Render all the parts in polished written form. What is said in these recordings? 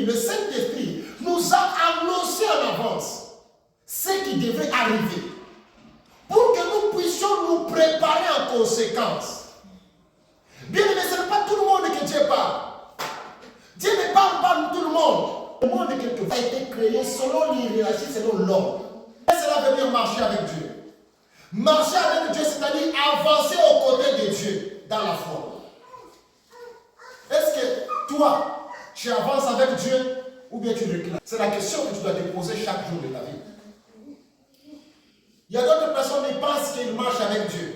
le Saint-Esprit, nous a annoncé en avance ce qui devrait arriver pour que nous puissions nous préparer en conséquence. Bien aimé, ce n'est pas tout le monde que Dieu parle. Dieu ne parle pas de tout le monde. Le monde quelque part a été créé selon l'hierarchie, selon l'ordre. Et cela veut dire marcher avec Dieu. Marcher avec Dieu, c'est-à-dire avancer aux côtés de Dieu dans la foi. Est-ce que toi, tu avances avec Dieu ou bien tu recules? C'est la question que tu dois te poser chaque jour de ta vie. Il y a d'autres personnes qui pensent qu'ils marchent avec Dieu.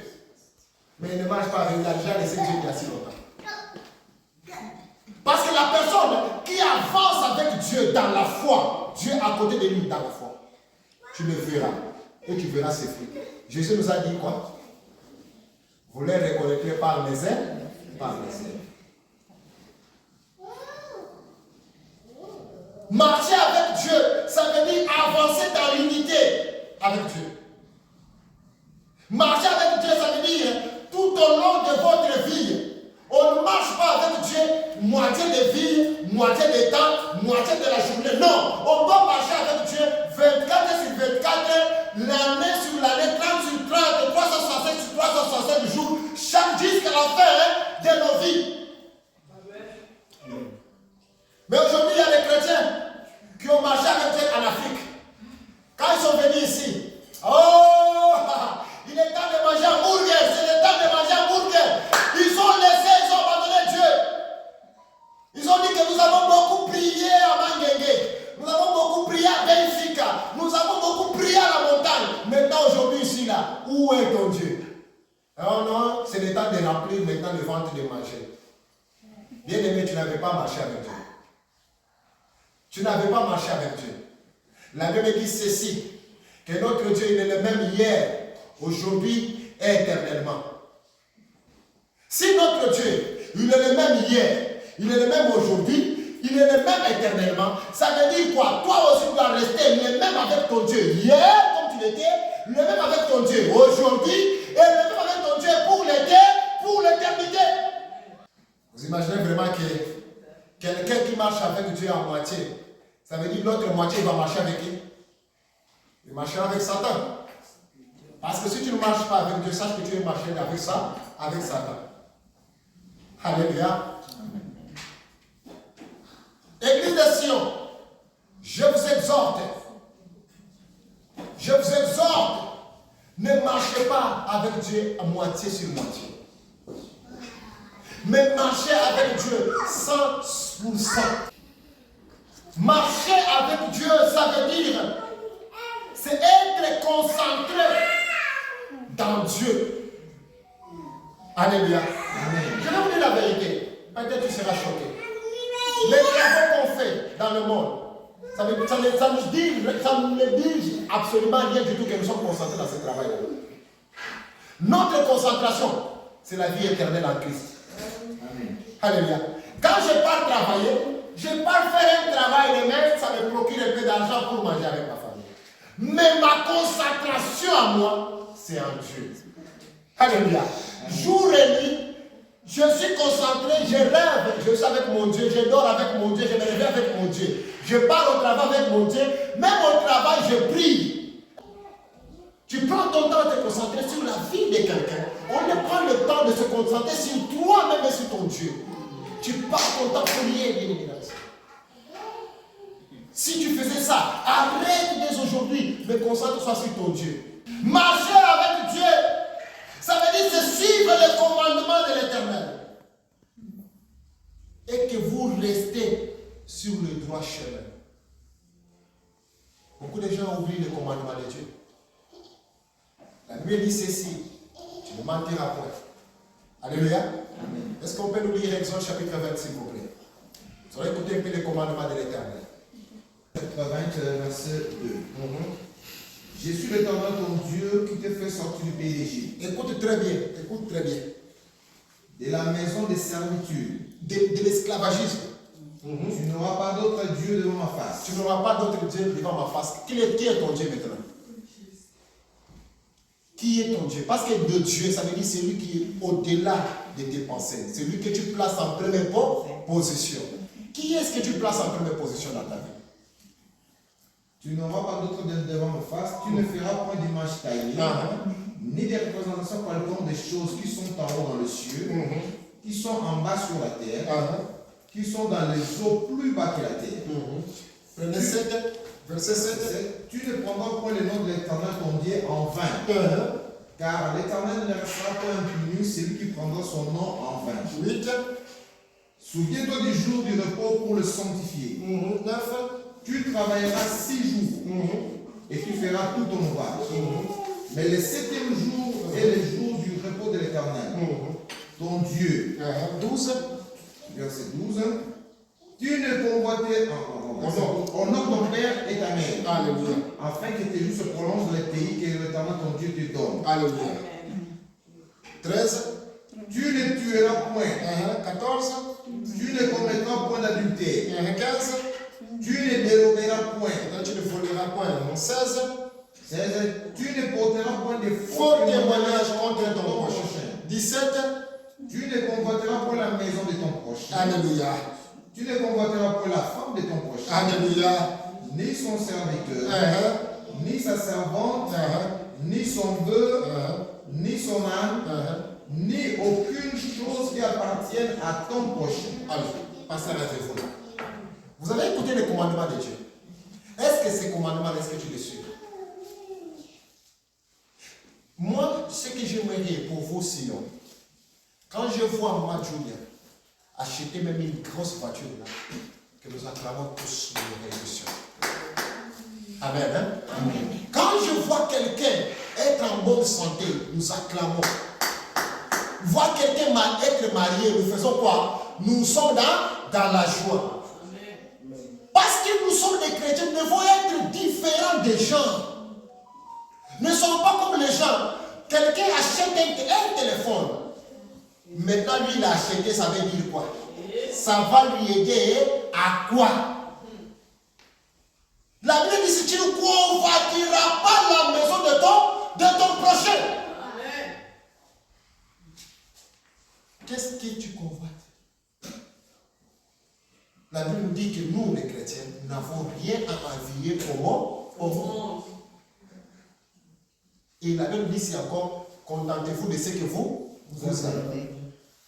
Mais ils ne marchent pas avec Dieu. Il a déjà laissé Dieu il y a si longtemps. Parce que la personne qui avance avec Dieu dans la foi, Dieu à côté de lui dans la foi, tu le verras. Et tu verras ses fruits. Jésus nous a dit quoi? Vous les reconnaîtrez par les ailes, par les ailes. Marcher avec Dieu, ça veut dire avancer dans l'unité avec Dieu. Marcher avec Dieu, ça veut dire tout au long de votre vie, on ne marche pas avec Dieu moitié de vie, moitié de temps, moitié de la journée. Non, on doit marcher avec Dieu 24 sur 24, l'année sur l'année, 30 sur 30, 365 sur 365 jours, chaque jour jusqu'à la fin de nos vies. Mais aujourd'hui, il y a des chrétiens qui ont marché avec Dieu en Afrique. Quand ils sont venus ici, oh, il est temps de manger un burger, c'est le temps de manger un burger. Ils ont laissé, ils ont abandonné Dieu. Ils ont dit que nous avons beaucoup prié à Mangengue, nous avons beaucoup prié à Benfica, nous avons beaucoup prié à la montagne. Maintenant, aujourd'hui, ici, là, où est ton Dieu? Oh non, c'est le temps de remplir maintenant le ventre de manger. Bien aimé, tu n'avais pas marché avec Dieu. Tu n'avais pas marché avec Dieu. La Bible dit ceci, que notre Dieu il est le même hier, aujourd'hui et éternellement. Si notre Dieu, il est le même hier, il est le même aujourd'hui, il est le même éternellement, ça veut dire quoi? Toi aussi tu dois rester le même avec ton Dieu hier, comme tu l'étais, le même avec ton Dieu aujourd'hui, et le même avec ton Dieu pour l'éternité. Vous imaginez vraiment que quelqu'un qui marche avec Dieu à moitié, ça veut dire l'autre moitié va marcher avec qui? Il marchera avec Satan. Parce que si tu ne marches pas avec Dieu, sache que tu es marché avec ça, avec Satan. Alléluia. Église de Sion, je vous exhorte, ne marchez pas avec Dieu à moitié sur moitié. Mais marchez avec Dieu 100%. Marcher avec Dieu, ça veut dire, c'est être concentré dans Dieu. Alléluia. Je vais vous dire la vérité. Peut-être tu seras choqué. Les travaux qu'on fait dans le monde, ça ne dit absolument rien du tout que nous sommes concentrés dans ce travail-là. Notre concentration, c'est la vie éternelle en Christ. Alléluia. Quand je pars travailler, je pars faire un travail de main, ça me procure un peu d'argent pour manger avec ma famille. Mais ma concentration à moi, c'est en Dieu. Alléluia. Jour et nuit, je suis concentré, je rêve, je suis avec mon Dieu, je dors avec mon Dieu, je me réveille avec mon Dieu. Je pars au travail avec mon Dieu, même au travail, je prie. Tu prends ton temps de te concentrer sur la vie de quelqu'un. On ne prend le temps de se concentrer sur toi-même et sur ton Dieu. Tu passes ton temps pour prier, bien évidemment. Si tu faisais ça, arrête dès aujourd'hui, mais concentre-toi sur ton Dieu. Marcher avec Dieu, ça veut dire c'est suivre les commandements de l'Éternel. Et que vous restez sur le droit chemin. Beaucoup de gens oublient les commandements de Dieu. La Bible dit ceci, tu ne mentiras point. Alléluia. Est-ce qu'on peut nous lire Exode chapitre 20, s'il vous plaît? Vous aurez écouté un peu les commandements de l'Éternel. Chapitre 20, verset 2. Je suis l'Éternel ton Dieu qui te fait sortir du pays d'Égypte. Écoute très bien, écoute très bien. De la maison de servitude. De l'esclavagisme. Tu n'auras pas d'autre Dieu devant ma face. Tu n'auras pas d'autre Dieu devant ma face. Qui est ton Dieu maintenant? Qui est ton Dieu? Parce que le Dieu, ça veut dire c'est lui qui est au-delà de tes pensées. C'est lui que tu places en première position. Qui est-ce que tu places en première position dans ta vie? Tu n'auras pas d'autre devant me face, tu ne feras point d'image taillée, ni des représentations quelconques des choses qui sont en haut dans le ciel, qui sont en bas sur la terre, qui sont dans les eaux plus bas que la terre. Verset 7. Tu ne prendras point le nom de l'Éternel ton Dieu en vain, car l'Éternel ne restera pas impuni, c'est lui qui prendra son nom en vain. 8. Souviens-toi du jour du repos pour le sanctifier. 9. Tu travailleras 6 jours et tu feras tout ton ouvrage. Mais le 7e jour est le jour du repos de l'Éternel, ton Dieu. 12. Verset 12. Tu ne convoiteras honore ton père et ta mère. Alléluia. Afin que tes jours se prolongent dans les pays que l'Éternel ton Dieu te donne. Alléluia. 13. Tu ne tueras point. 14. Tu ne commettras point d'adultère. 15. Tu ne déroberas point. Tu ne voleras point. 16. 16. Tu ne porteras point de Faux témoignage contre ton prochain. 17. Tu ne convoiteras point la maison de ton prochain. Alléluia. Tu ne convoiteras point la femme de ton prochain. Alléluia. Ni son serviteur, ni sa servante, ni son bœuf, ni son âne, ni aucune chose qui appartienne à ton prochain. Allez, passez à la téléphone. Vous avez écouté les commandements de Dieu. Est-ce que ces commandements, est-ce que tu les suis? Moi, ce que j'aimerais pour vous, sinon, quand je vois ma Julia acheter même une grosse voiture, là, que nous acclamons tous nos révolutions. Amen. Hein? Amen. Quand je vois quelqu'un être en bonne santé, nous acclamons. Voir quelqu'un être marié, nous faisons quoi? Nous sommes dans la joie. Parce que nous sommes des chrétiens, nous devons être différents des gens. Nous ne sommes pas comme les gens. Quelqu'un achète un téléphone. Maintenant, lui, il a acheté, ça veut dire quoi? Ça va lui aider à quoi? La Bible dit, si tu ne convoiteras pas la maison de ton prochain. Qu'est-ce que tu convoites? La Bible nous dit que nous, les chrétiens, nous n'avons rien à envier au monde. Et la Bible dit ici encore, contentez-vous de ce que vous avez.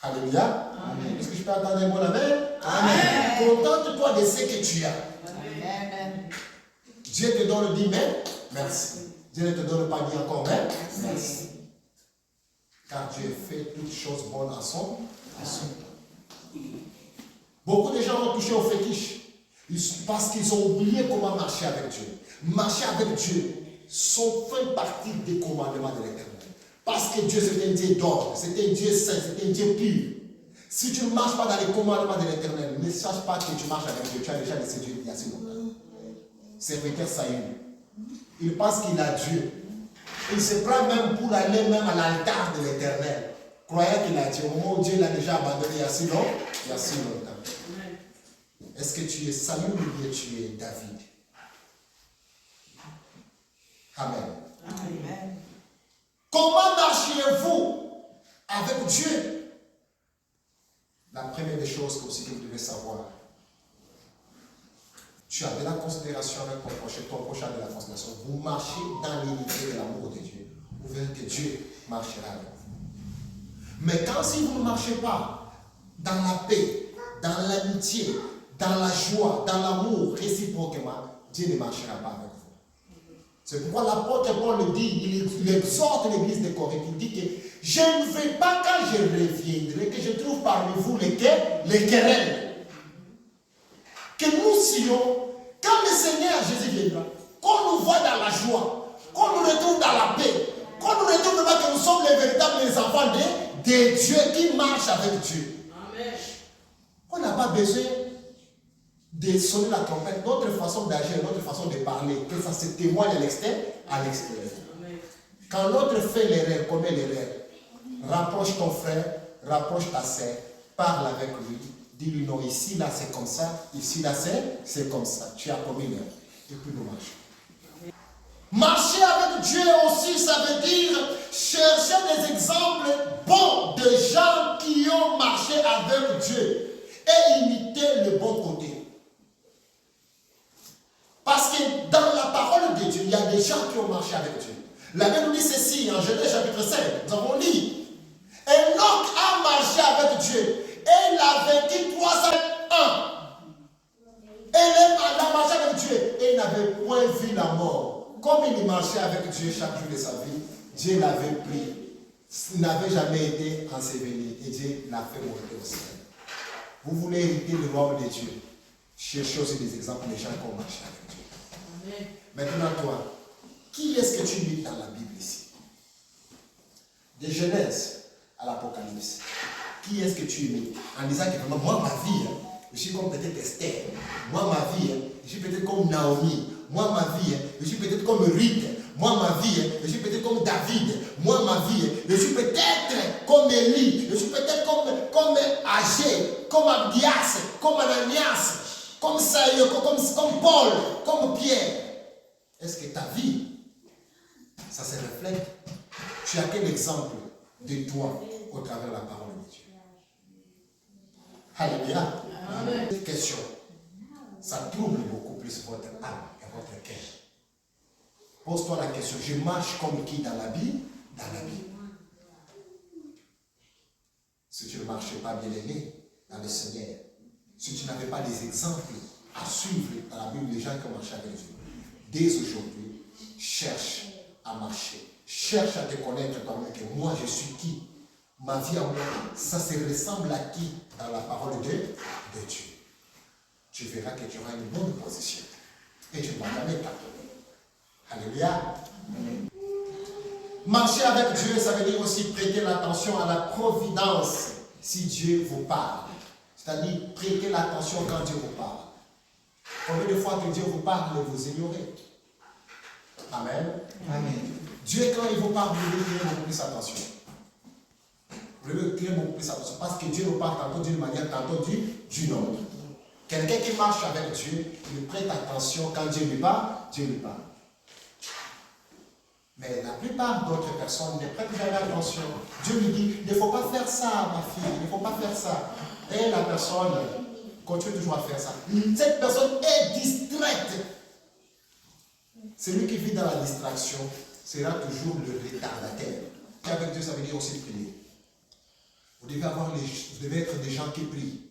Alléluia. Amen. Est-ce que je peux entendre un bon amen? Amen. Contente-toi de ce que tu as. Amen. Dieu te donne, dit mais merci. Dieu ne te donne pas dit encore mais merci. Car Dieu fait toutes choses bonnes à son temps. Beaucoup de gens ont touché au fétiche parce qu'ils ont oublié comment marcher avec Dieu. Marcher avec Dieu fait partie des commandements de l'Éternel. Parce que Dieu, c'est un Dieu d'ordre, c'est un Dieu saint, c'est un Dieu pur. Si tu ne marches pas dans les commandements de l'Éternel, ne sache pas que tu marches avec Dieu. Tu as déjà laissé Dieu il y a si longtemps. Serviteur Saïd, il pense qu'il a Dieu. Il se prend même pour aller même à l'altar de l'Éternel, croyant qu'il a Dieu. Au moment où Dieu l'a déjà abandonné il y a si longtemps. Est-ce que tu es Saül ou bien tu es David? Amen. Amen. Comment marchiez-vous avec Dieu? La première des choses que vous devez savoir, tu as de la considération avec ton prochain de la considération. Vous marchez dans l'unité de l'amour de Dieu. Vous verrez que Dieu marchera avec vous. Mais quand si vous ne marchez pas dans la paix, dans l'amitié, dans la joie, dans l'amour réciproquement, Dieu ne marchera pas avec vous. C'est pourquoi l'apôtre Paul le dit, il exhorte l'église de Corinthe, il dit que je ne veux pas quand je reviendrai, que je trouve parmi vous les querelles. Que nous sillons, quand le Seigneur Jésus viendra, qu'on nous voit dans la joie, qu'on nous retrouve dans la paix, qu'on nous retrouve vraiment que nous sommes les véritables enfants de Dieu qui marchent avec Dieu. Amen. On n'a pas besoin de sonner la trompette, notre façon d'agir, notre façon de parler, que ça se témoigne à l'extérieur. Quand l'autre fait l'erreur, commet l'erreur, rapproche ton frère, rapproche ta sœur, parle avec lui, dis-lui non, ici là c'est comme ça, ici là c'est comme ça, tu as commis l'erreur, et puis nous marchons. Marcher avec Dieu aussi, ça veut dire chercher des exemples bons de gens qui ont marché avec Dieu. et imiter le bon côté. Parce que dans la parole de Dieu, il y a des gens qui ont marché avec Dieu. La Bible nous dit ceci en Genèse chapitre 5. Nous avons lu. Enoch a marché avec Dieu et il a vécu 301. Et il a marché avec Dieu et il n'avait point vu la mort. Comme il marchait avec Dieu chaque jour de sa vie, Dieu l'avait pris. Il n'avait jamais été enseveli et Dieu l'a fait monter au ciel. Vous voulez hériter le royaume de Dieu? Cherchez aussi des exemples de gens qui ont marché avec Dieu. Amen. Maintenant, toi, qui est-ce que tu lis dans la Bible ici? De Genèse à l'Apocalypse. Qui est-ce que tu lis? En disant que vraiment, moi, ma vie, je suis comme peut-être Esther. Moi, ma vie, je suis peut-être comme Naomi. Moi, ma vie, je suis peut-être comme Ruth. Moi, ma vie, je suis peut-être comme David. Moi, ma vie, je suis peut-être comme Élie. Je suis peut-être comme Agé, comme Abdias, comme Ananias, comme Saïe, comme Paul, comme Pierre. Est-ce que ta vie, ça se reflète? Tu as quel exemple de toi au travers de la parole de Dieu? Alléluia. Cette question, ça trouble beaucoup plus votre âme et votre cœur. Pose-toi la question, je marche comme qui dans la Bible? Dans la Bible. Si tu ne marchais pas bien aimé dans le Seigneur, si tu n'avais pas des exemples à suivre dans la Bible, les gens qui ont marché avec Dieu, dès aujourd'hui, cherche à marcher. Cherche à te connaître toi-même que moi je suis qui? Ma vie à moi, ça se ressemble à qui dans la parole de Dieu? Tu verras que tu auras une bonne position. Et tu ne vas jamais t'attendre. Alléluia. Marcher avec Dieu, ça veut dire aussi prêter l'attention à la providence si Dieu vous parle. C'est-à-dire prêter l'attention quand Dieu vous parle. Combien de fois que Dieu vous parle, vous ignorez? Amen. Amen. Dieu, quand il vous parle, vous devez tenir beaucoup plus attention. Vous devez tenir beaucoup plus attention. Parce que Dieu nous parle tantôt d'une manière, tantôt d'une autre. Quelqu'un qui marche avec Dieu, il prête attention quand Dieu lui parle, Dieu lui parle. Mais la plupart d'autres personnes ne prêtent jamais attention. Dieu lui dit, il ne faut pas faire ça, ma fille, il ne faut pas faire ça. Et la personne continue toujours à faire ça. Cette personne est distraite. Celui qui vit dans la distraction sera toujours le retardataire. Et avec Dieu, ça veut dire aussi prier. Vous devez être des gens qui prient.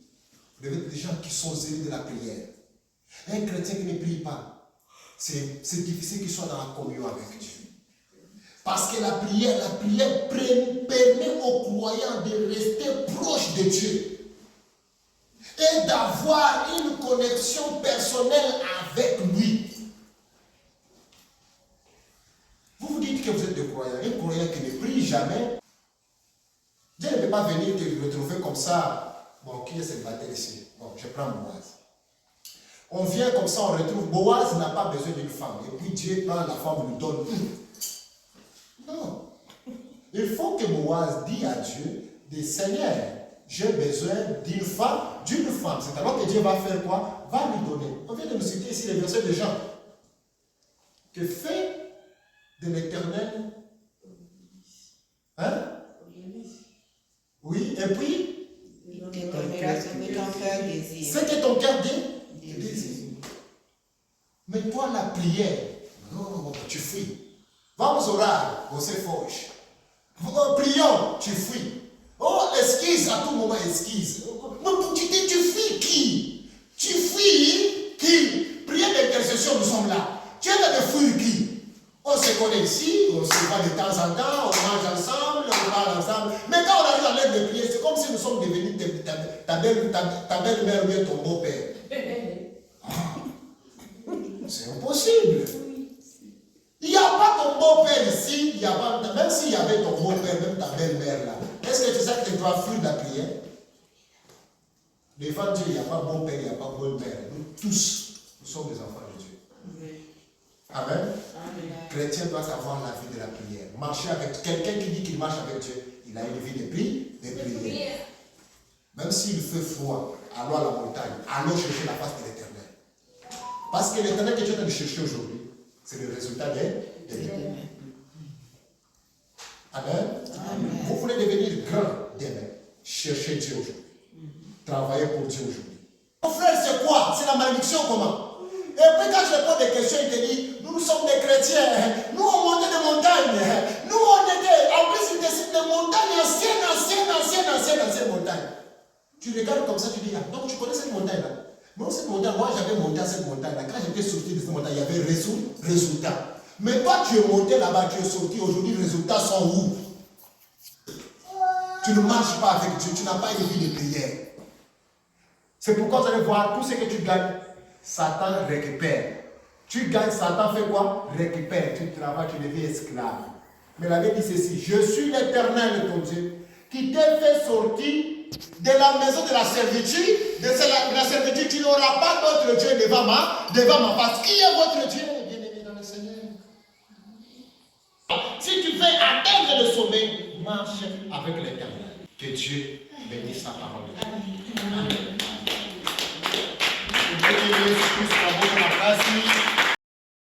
Vous devez être des gens qui sont zélés de la prière. Un chrétien qui ne prie pas, c'est difficile qu'il soit dans la communion avec Dieu. Parce que la prière permet aux croyants de rester proches de Dieu et d'avoir une connexion personnelle avec lui. Vous vous dites que vous êtes des croyants. Un croyant qui ne prie jamais, Dieu ne peut pas venir te retrouver comme ça. Bon, qui est célibataire ici? Bon, je prends Boaz. On vient comme ça, on retrouve Boaz n'a pas besoin d'une femme. Et puis Dieu prend la femme, lui donne une. Non. Il faut que Boaz dise à Dieu, Seigneur, j'ai besoin d'une femme. C'est alors que Dieu va faire quoi? Va lui donner. On vient de nous citer ici les versets de Jean. Que fait de l'Éternel? Hein? Oui, et puis? C'est que ton cœur désire. Mais toi, la prière, non, tu fuis. Vamos orar, você foge. Prions, tu fuis. Oh, esquisse, à tout moment, esquisse. Mais tu fuis qui? Tu fuis qui? Prière d'intercession, nous sommes là. Tu es en train de fuir qui? On se connaît ici, on se voit de temps en temps, on mange ensemble, on parle ensemble. Mais quand on arrive à l'heure de prier, c'est comme si nous sommes devenus ta belle-mère ou bien ton beau-père. C'est impossible. Il n'y a pas ton beau-père ici, même s'il y avait ton beau-père, même ta belle-mère là. Est-ce que tu sais que tu dois fuir la prière? Devant Dieu, il n'y a pas beau-père, il n'y a pas belle-mère. Nous tous, nous sommes des enfants de Dieu. Oui. Amen. Le chrétien doit savoir la vie de la prière. Marcher avec quelqu'un qui dit qu'il marche avec Dieu, il a une vie de prière. Même s'il fait froid, allons à la montagne, allons chercher la face de l'Éternel. Parce que l'Éternel que tu es en train de chercher aujourd'hui, c'est le résultat de l'Éternel. Amen. Amen. Vous voulez devenir grand demain. Cherchez Dieu aujourd'hui. travailler pour Dieu aujourd'hui. Mon frère, c'est quoi? C'est la malédiction comment? Et puis quand je pose des questions, il te dit, nous sommes des chrétiens, nous on montait des montagnes, nous on était, en plus il décide des montagnes anciennes montagnes. Tu regardes comme ça, tu dis, ah, donc tu connais cette montagne-là? Moi, cette montagne, moi j'avais monté à cette montagne-là. Quand j'étais sorti de cette montagne, il y avait résultat. Mais toi tu es monté là-bas, tu es sorti, aujourd'hui les résultats sont où? Tu ne marches pas avec Dieu, tu n'as pas une vie de prière. C'est pourquoi vous allez voir, tout ce que tu gagnes, Satan récupère. Tu gagnes, Satan fait quoi? Récupère. Tu travailles, tu deviens esclave. Mais la Bible dit ceci, je suis l'Éternel, ton Dieu, qui t'ai fait sortir de la maison de la servitude. De la servitude, tu n'auras pas d'autre Dieu devant ma face. Qui est votre Dieu? Bien-aimé dans le Seigneur. Si tu veux atteindre le sommet, marche avec l'Éternel. Que Dieu bénisse sa parole. Amen.